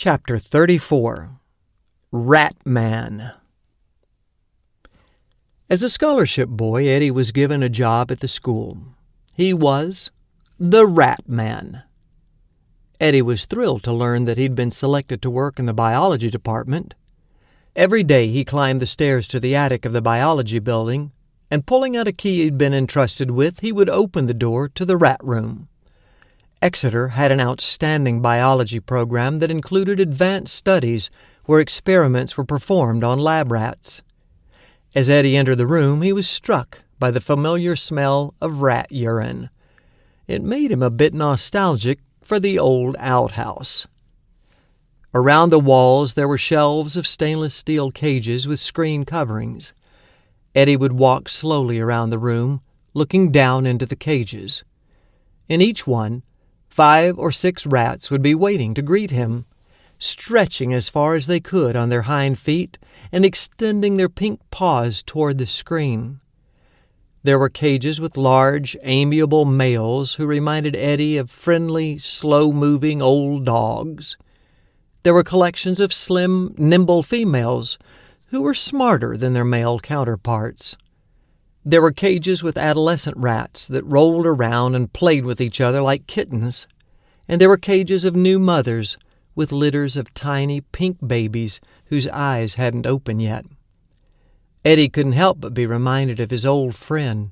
Chapter 34 Rat Man. As a scholarship boy, Eddie was given a job at the school. He was the Rat Man. Eddie was thrilled to learn that he'd been selected to work in the biology department. Every day he climbed the stairs to the attic of the biology building, and pulling out a key he'd been entrusted with, he would open the door to the rat room. Exeter had an outstanding biology program that included advanced studies where experiments were performed on lab rats. As Eddie entered the room, he was struck by the familiar smell of rat urine. It made him a bit nostalgic for the old outhouse. Around the walls there were shelves of stainless steel cages with screen coverings. Eddie would walk slowly around the room, looking down into the cages. In each one, 5 or 6 rats would be waiting to greet him, stretching as far as they could on their hind feet and extending their pink paws toward the screen. There were cages with large, amiable males who reminded Eddie of friendly, slow-moving old dogs. There were collections of slim, nimble females who were smarter than their male counterparts. There were cages with adolescent rats that rolled around and played with each other like kittens, and there were cages of new mothers with litters of tiny pink babies whose eyes hadn't opened yet. Eddie couldn't help but be reminded of his old friend,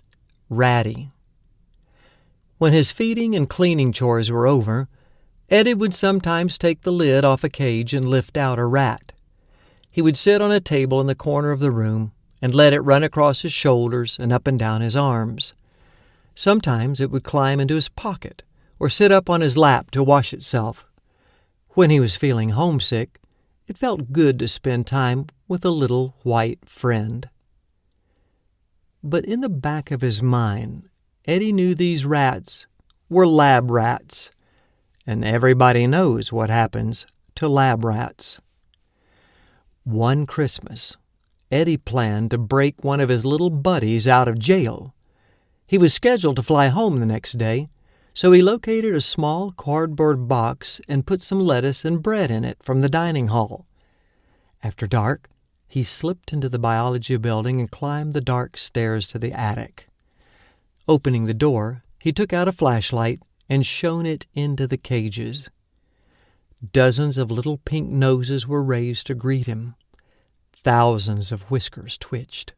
Ratty. When his feeding and cleaning chores were over, Eddie would sometimes take the lid off a cage and lift out a rat. He would sit on a table in the corner of the room and let it run across his shoulders and up and down his arms. Sometimes it would climb into his pocket or sit up on his lap to wash itself. When he was feeling homesick, it felt good to spend time with a little white friend. But in the back of his mind, Eddie knew these rats were lab rats, and everybody knows what happens to lab rats. One Christmas, Eddie planned to break one of his little buddies out of jail. He was scheduled to fly home the next day, so he located a small cardboard box and put some lettuce and bread in it from the dining hall. After dark, he slipped into the biology building and climbed the dark stairs to the attic. Opening the door, he took out a flashlight and shone it into the cages. Dozens of little pink noses were raised to greet him. Thousands of whiskers twitched.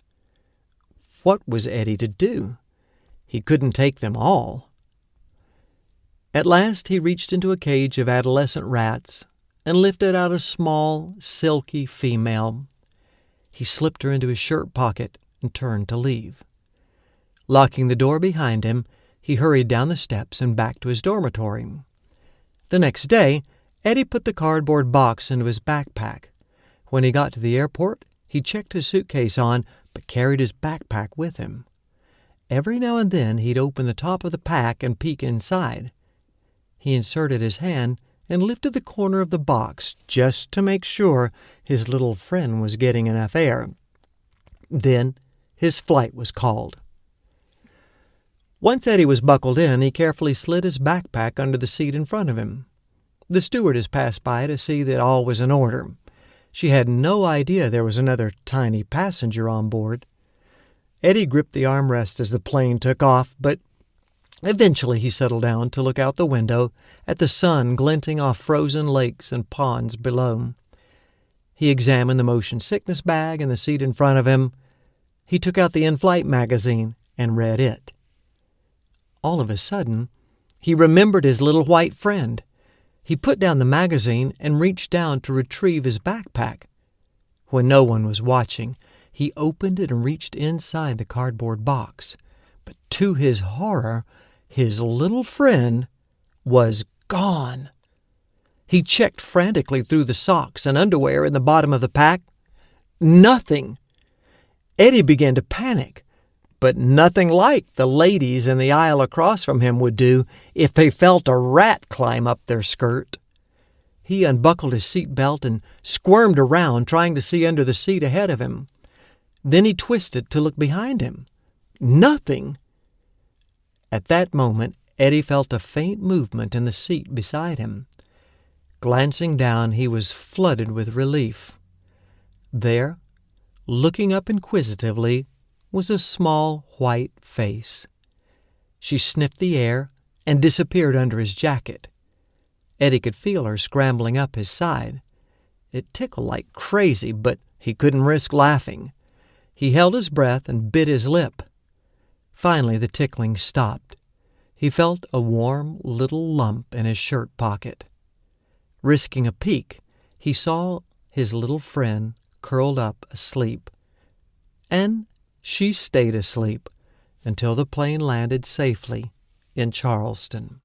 What was Eddie to do? He couldn't take them all. At last he reached into a cage of adolescent rats and lifted out a small, silky female. He slipped her into his shirt pocket and turned to leave. Locking the door behind him, he hurried down the steps and back to his dormitory. The next day, Eddie put the cardboard box into his backpack. When he got to the airport, he checked his suitcase on, but carried his backpack with him. Every now and then he'd open the top of the pack and peek inside. He inserted his hand and lifted the corner of the box just to make sure his little friend was getting enough air. Then his flight was called. Once Eddie was buckled in, he carefully slid his backpack under the seat in front of him. The stewardess passed by to see that all was in order. She had no idea there was another tiny passenger on board. Eddie gripped the armrest as the plane took off, but eventually he settled down to look out the window at the sun glinting off frozen lakes and ponds below. He examined the motion sickness bag in the seat in front of him. He took out the in-flight magazine and read it. All of a sudden, he remembered his little white friend. He put down the magazine and reached down to retrieve his backpack. When no one was watching, he opened it and reached inside the cardboard box. But to his horror, his little friend was gone. He checked frantically through the socks and underwear in the bottom of the pack. Nothing. Eddie began to panic, but nothing like the ladies in the aisle across from him would do if they felt a rat climb up their skirt. He unbuckled his seat belt and squirmed around, trying to see under the seat ahead of him. Then he twisted to look behind him. Nothing. At that moment, Eddie felt a faint movement in the seat beside him. Glancing down, he was flooded with relief. There, looking up inquisitively, was a small white face. She sniffed the air and disappeared under his jacket. Eddie could feel her scrambling up his side. It tickled like crazy, but he couldn't risk laughing. He held his breath and bit his lip. Finally, the tickling stopped. He felt a warm little lump in his shirt pocket. Risking a peek, he saw his little friend curled up asleep. And she stayed asleep until the plane landed safely in Charleston.